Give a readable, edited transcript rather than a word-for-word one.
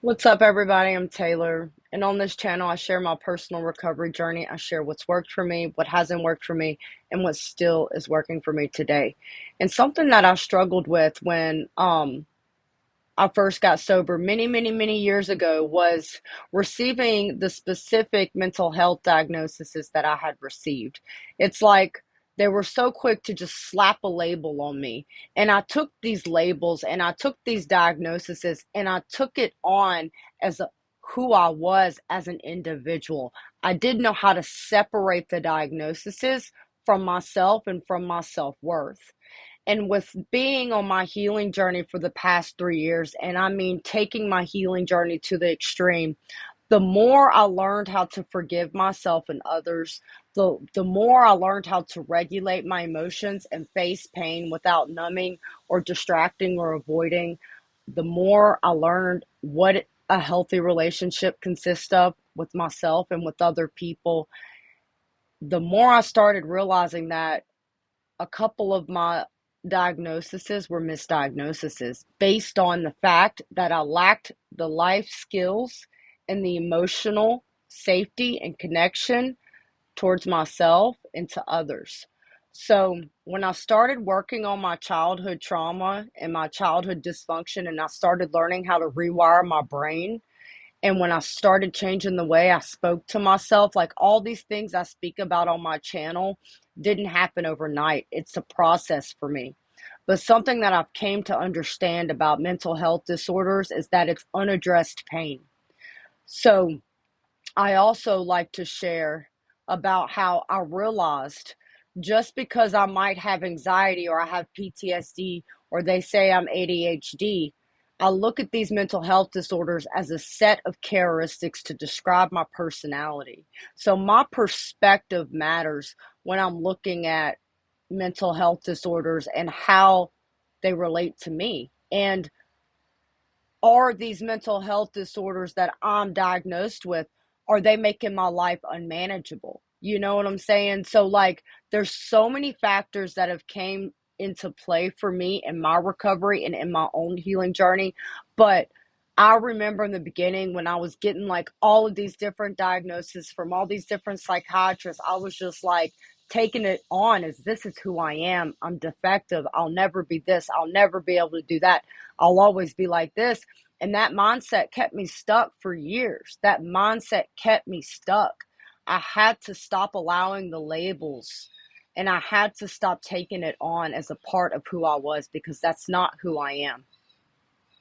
What's up, everybody? I'm Taylor, and on this channel, I share my personal recovery journey. I share what's worked for me, what hasn't worked for me, and what still is working for me today. And something that I struggled with when I first got sober many years ago was receiving the specific mental health diagnoses that I had received. It's like they were so quick to just slap a label on me. And I took these labels and I took these diagnoses and I took it on as who I was as an individual. I didn't know how to separate the diagnoses from myself and from my self worth. And with being on my healing journey for the past 3 years, and I mean taking my healing journey to the extreme, the more I learned how to forgive myself and others, the more I learned how to regulate my emotions and face pain without numbing or distracting or avoiding, the more I learned what a healthy relationship consists of with myself and with other people, the more I started realizing that a couple of my diagnoses were misdiagnoses based on the fact that I lacked the life skills and the emotional safety and connection towards myself and to others. So, when I started working on my childhood trauma and my childhood dysfunction, and I started learning how to rewire my brain, and when I started changing the way I spoke to myself, like all these things I speak about on my channel didn't happen overnight. It's a process for me. But something that I've came to understand about mental health disorders is that it's unaddressed pain. So I also like to share about how I realized just because I might have anxiety or I have PTSD or they say I'm ADHD, I look at these mental health disorders as a set of characteristics to describe my personality. So my perspective matters when I'm looking at mental health disorders and how they relate to me. And are these mental health disorders that I'm diagnosed with, are they making my life unmanageable? You know what I'm saying? So like there's so many factors that have came into play for me in my recovery and in my own healing journey. But I remember in the beginning when I was getting like all of these different diagnoses from all these different psychiatrists, I was just like taking it on as this is who I am. I'm defective. I'll never be this. I'll never be able to do that. I'll always be like this. And that mindset kept me stuck for years. That mindset kept me stuck. I had to stop allowing the labels and I had to stop taking it on as a part of who I was because that's not who I am.